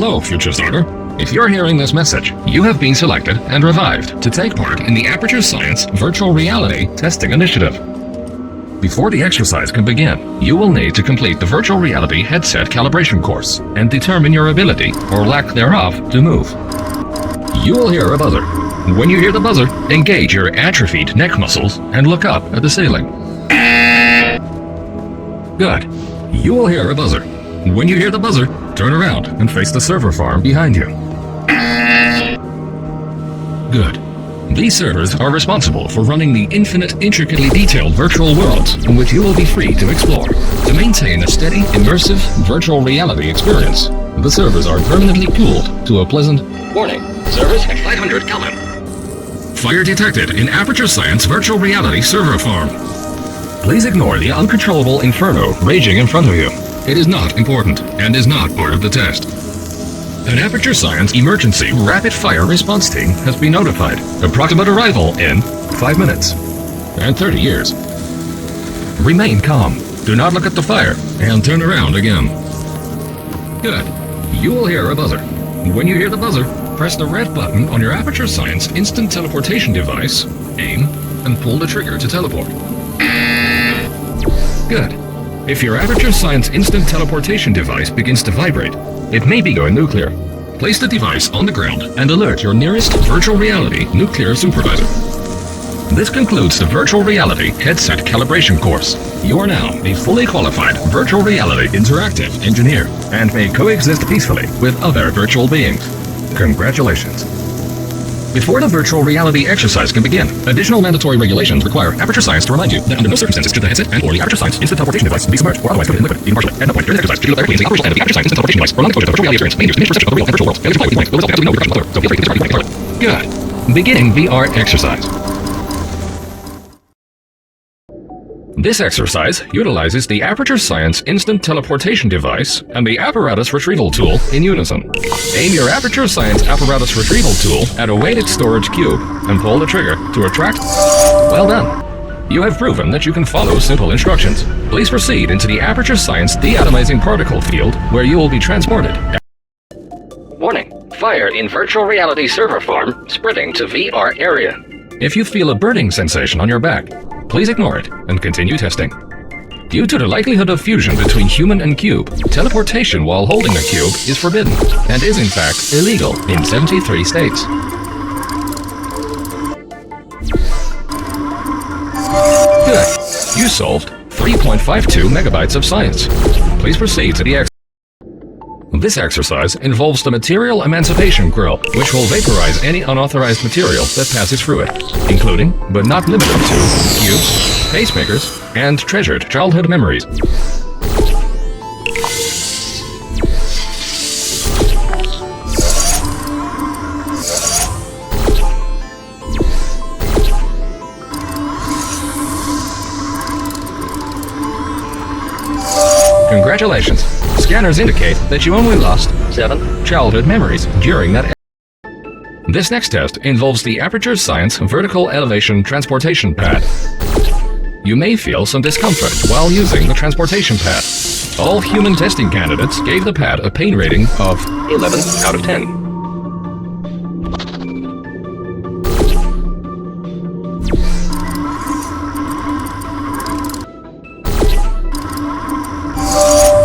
Hello, future starter. If you're hearing this message, you have been selected and revived to take part in the Aperture Science Virtual Reality Testing Initiative. Before the exercise can begin, you will need to complete the Virtual Reality Headset Calibration course and determine your ability, or lack thereof, to move. You will hear a buzzer. When you hear the buzzer, engage your atrophied neck muscles and look up at the ceiling. Good. You will hear a buzzer. When you hear the buzzer, turn around and face the server farm behind you. Good. These servers are responsible for running the infinite, intricately detailed virtual worlds in which you will be free to explore. To maintain a steady, immersive, virtual reality experience, the servers are permanently cooled to a pleasant warning. Servers at 500 Kelvin. Fire detected in Aperture Science Virtual Reality Server Farm. Please ignore the uncontrollable inferno raging in front of you. It is not important and is not part of the test. An Aperture Science Emergency Rapid Fire Response Team has been notified. Approximate arrival in 5 minutes and 30 years. Remain calm. Do not look at the fire and turn around again. Good. You will hear a buzzer. When you hear the buzzer, press the red button on your Aperture Science Instant Teleportation device, aim, and pull the trigger to teleport. Good. If your Aperture Science Instant Teleportation device begins to vibrate, it may be going nuclear. Place the device on the ground and alert your nearest virtual reality nuclear supervisor. This concludes the Virtual Reality Headset Calibration course. You are now a fully qualified virtual reality interactive engineer and may coexist peacefully with other virtual beings. Congratulations. Before the virtual reality exercise can begin, additional mandatory regulations require Aperture Science to remind you that under no circumstances should the headset and/or the Aperture Science Instant Teleportation device be submerged or otherwise covered in liquid, even partially. At no point during the exercise should you let air in the operational end of the Aperture Science Instant Teleportation device or non-exposure to the virtual reality experience may induce diminished perception of the real and virtual worlds. Failure to comply with these warnings will result in absolutely no reduction whatsoever, so feel free to disregard these warnings. Good. Beginning VR exercise. This exercise utilizes the Aperture Science Instant Teleportation device and the Apparatus Retrieval tool in unison. Aim your Aperture Science Apparatus Retrieval tool at a weighted storage cube and pull the trigger to retract. Well done! You have proven that you can follow simple instructions. Please proceed into the Aperture Science Deatomizing Particle field where you will be transported. Warning! Fire in Virtual Reality Server Farm spreading to VR area. If you feel a burning sensation on your back, please ignore it and continue testing. Due to the likelihood of fusion between human and cube, teleportation while holding a cube is forbidden and is in fact illegal in 73 states. Good. You solved 3.52 megabytes of science. Please proceed to the exercise. This exercise involves the Material Emancipation Grill, which will vaporize any unauthorized material that passes through it, including, but not limited to, cubes, pacemakers, and treasured childhood memories. Congratulations! Scanners indicate that you only lost 7 childhood memories during that. This next test involves the Aperture Science Vertical Elevation Transportation Pad. You may feel some discomfort while using the transportation pad. All human testing candidates gave the pad a pain rating of 11 out of 10.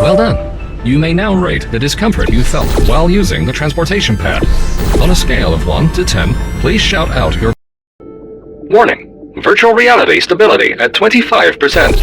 Well done! You may now rate the discomfort you felt while using the transportation pad. On a scale of 1 to 10, please shout out your... Warning! Virtual reality stability at 25%.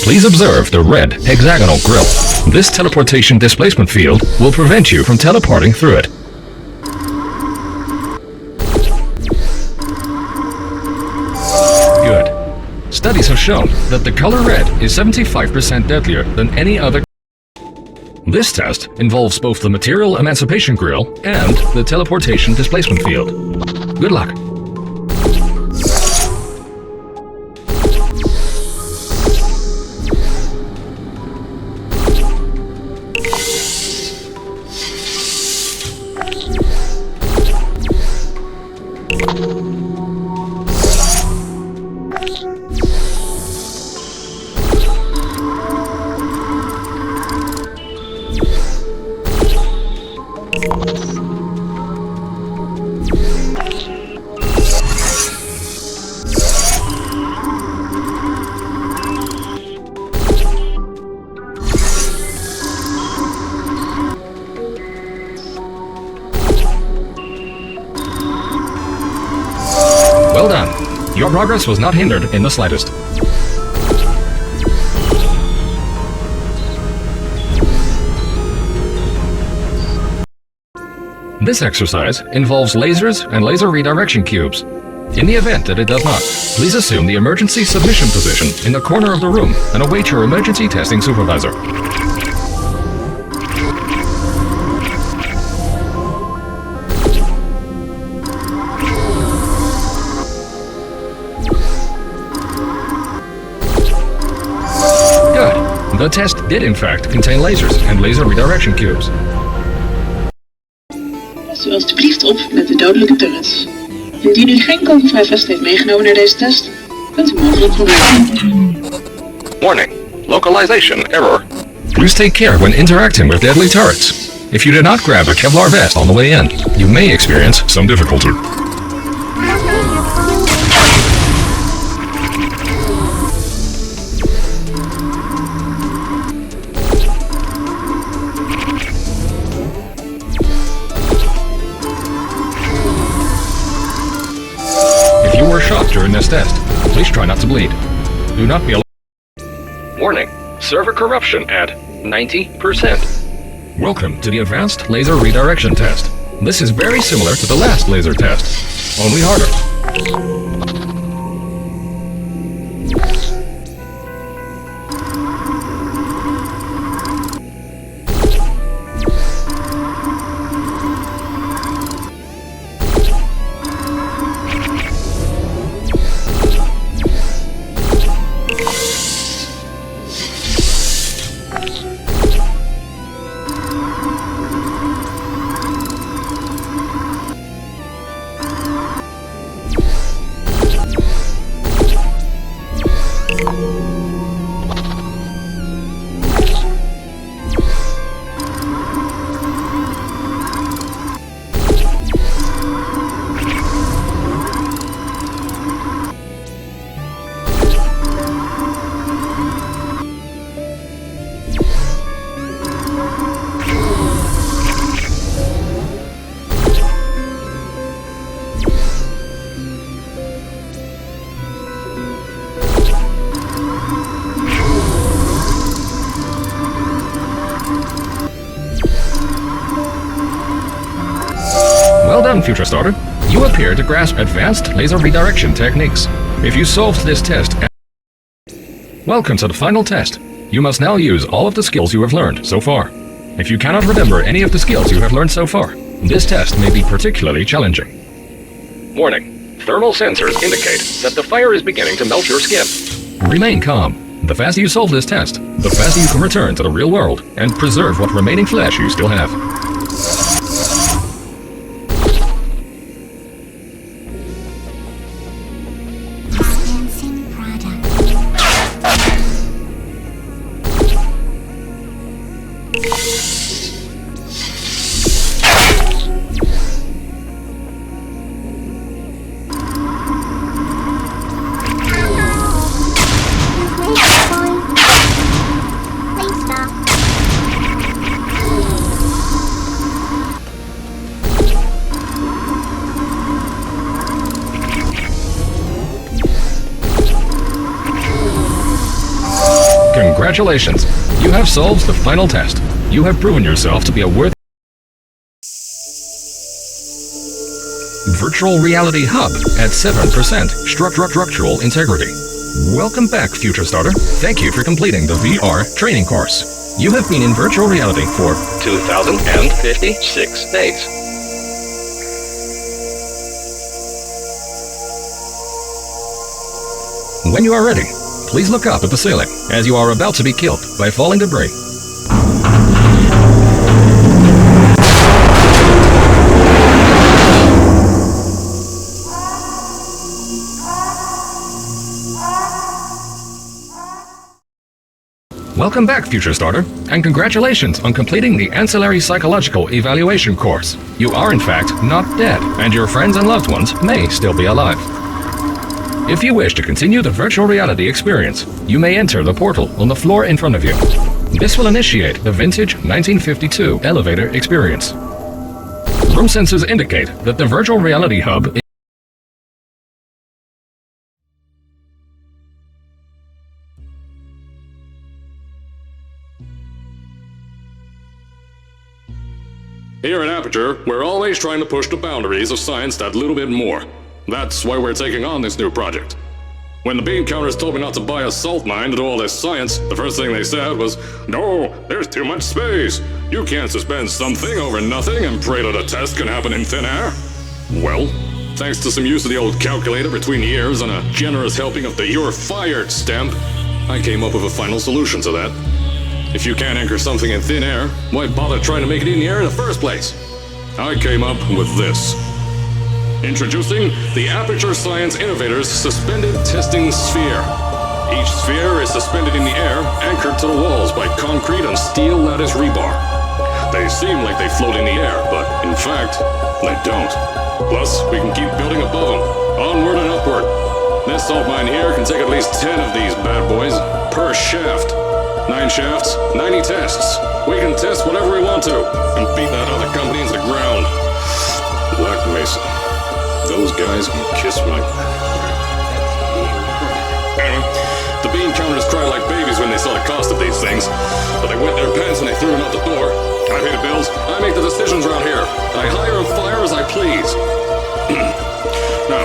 Please observe the red hexagonal grill. This teleportation displacement field will prevent you from teleporting through it. Good. Studies have shown that the color red is 75% deadlier than any other. This test involves both the Material Emancipation Grill and the Teleportation Displacement Field. Good luck! Your progress was not hindered in the slightest. This exercise involves lasers and laser redirection cubes. In the event that it does not, please assume the emergency submission position in the corner of the room and await your emergency testing supervisor. Good. The test did in fact contain lasers and laser redirection cubes. Past u alstublieft op met de dodelijke turrets. Indien u geen kogelvrij vest heeft meegenomen naar deze test, kunt u mogelijk proberen. Warning. Localization error. Please take care when interacting with deadly turrets. If you did not grab a Kevlar vest on the way in, you may experience some difficulty. If you were shot during this test, please try not to bleed. Do not be alarmed. Warning. Server corruption at 90%. Welcome to the Advanced Laser Redirection Test. This is very similar to the last laser test, only harder. Well done, Future Starter. You appear to grasp advanced laser redirection techniques. If you solved this test, welcome to the final test. You must now use all of the skills you have learned so far. If you cannot remember any of the skills you have learned so far, this test may be particularly challenging. Warning. Thermal sensors indicate that the fire is beginning to melt your skin. Remain calm. The faster you solve this test, the faster you can return to the real world and preserve what remaining flesh you still have. Congratulations! You have solved the final test. You have proven yourself to be a worthy virtual reality hub at 7% structural integrity. Welcome back, Future Starter. Thank you for completing the VR training course. You have been in virtual reality for 2,056 days. When you are ready, please look up at the ceiling, as you are about to be killed by falling debris. Welcome back, Future Starter, and congratulations on completing the Ancillary Psychological Evaluation course. You are in fact not dead, and your friends and loved ones may still be alive. If you wish to continue the virtual reality experience, you may enter the portal on the floor in front of you. This will initiate the vintage 1952 elevator experience. Room sensors indicate that the virtual reality hub Here at Aperture, we're always trying to push the boundaries of science that little bit more. That's why we're taking on this new project. When the bean counters told me not to buy a salt mine to do all this science, the first thing they said was, "No, there's too much space. You can't suspend something over nothing and pray that a test can happen in thin air." Well, thanks to some use of the old calculator between ears and a generous helping of the "you're fired" stamp, I came up with a final solution to that. If you can't anchor something in thin air, why bother trying to make it in the air in the first place? I came up with this. Introducing the Aperture Science Innovators Suspended Testing Sphere. Each sphere is suspended in the air, anchored to the walls by concrete and steel lattice rebar. They seem like they float in the air, but in fact, they don't. Plus, we can keep building above them, onward and upward. This salt mine here can take at least 10 of these bad boys per shaft. 9 shafts, 90 tests. We can test whatever we want to and beat that other company into the ground. Black Mesa. Those guys can kiss my... Anyway, the bean counters cried like babies when they saw the cost of these things, but they wet their pants when they threw them out the door. I pay the bills, I make the decisions around here, and I hire and fire as I please. Now,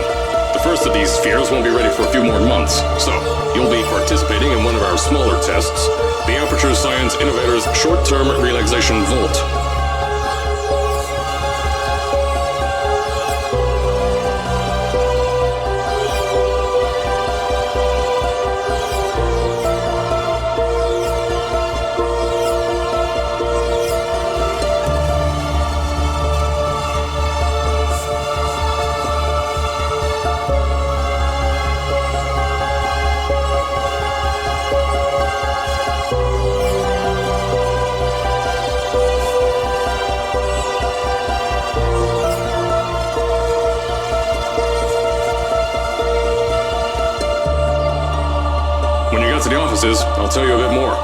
the first of these spheres won't be ready for a few more months, so you'll be participating in one of our smaller tests, the Aperture Science Innovators Short-Term Relaxation Volt. To the offices, I'll tell you a bit more.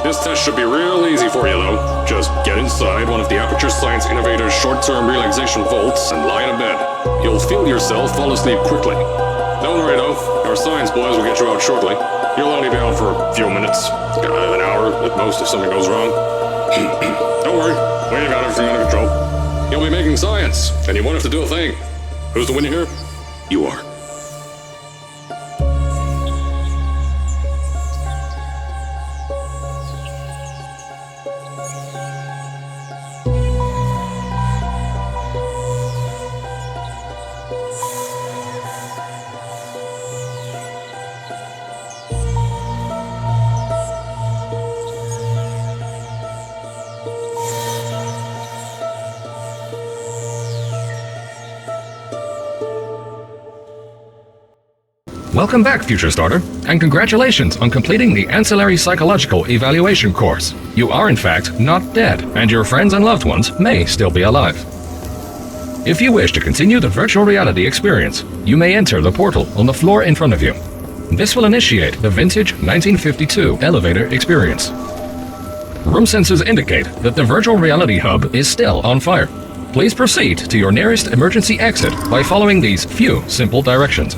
This test should be real easy for you, though. Just get inside one of the Aperture Science Innovators short-term relaxation vaults and lie in a bed. You'll feel yourself fall asleep quickly. Don't worry, though. Our science boys will get you out shortly. You'll only be out for a few minutes. An hour at most if something goes wrong. Don't worry. We've got everything under control. You'll be making science, and you won't have to do a thing. Who's the winner here? You are. Welcome back, Future Starter, and congratulations on completing the Ancillary Psychological Evaluation course. You are, in fact, not dead, and your friends and loved ones may still be alive. If you wish to continue the virtual reality experience, you may enter the portal on the floor in front of you. This will initiate the vintage 1952 elevator experience. Room sensors indicate that the virtual reality hub is still on fire. Please proceed to your nearest emergency exit by following these few simple directions.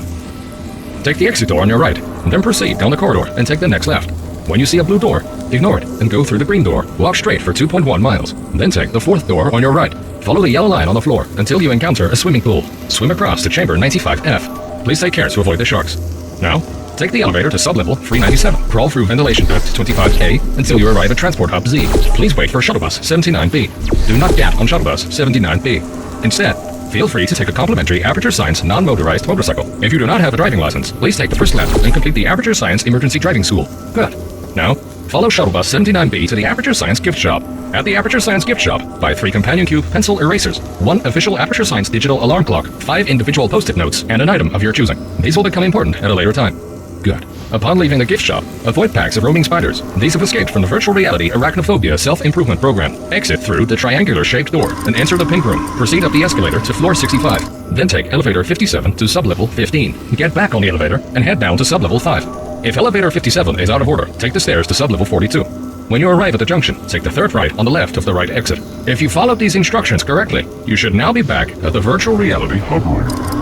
Take the exit door on your right, then proceed down the corridor and take the next left. When you see a blue door, ignore it and go through the green door. Walk straight for 2.1 miles. Then take the fourth door on your right. Follow the yellow line on the floor until you encounter a swimming pool. Swim across to chamber 95F. Please take care to avoid the sharks. Now, take the elevator to sublevel 397. Crawl through ventilation duct 25A until you arrive at transport hub Z. Please wait for shuttle bus 79B. Do not get on shuttle bus 79B. Instead, feel free to take a complimentary Aperture Science non-motorized motorcycle. If you do not have a driving license, please take the first left and complete the Aperture Science Emergency Driving School. Good. Now, follow shuttle bus 79B to the Aperture Science gift shop. At the Aperture Science gift shop, buy 3 companion cube pencil erasers, 1 official Aperture Science digital alarm clock, 5 individual post-it notes, and an item of your choosing. These will become important at a later time. Good. Upon leaving the gift shop, avoid packs of roaming spiders. These have escaped from the virtual reality arachnophobia self-improvement program. Exit through the triangular-shaped door and enter the pink room. Proceed up the escalator to floor 65. Then take elevator 57 to sublevel 15. Get back on the elevator and head down to sublevel 5. If elevator 57 is out of order, take the stairs to sublevel 42. When you arrive at the junction, take the third right on the left of the right exit. If you followed these instructions correctly, you should now be back at the virtual reality hub room.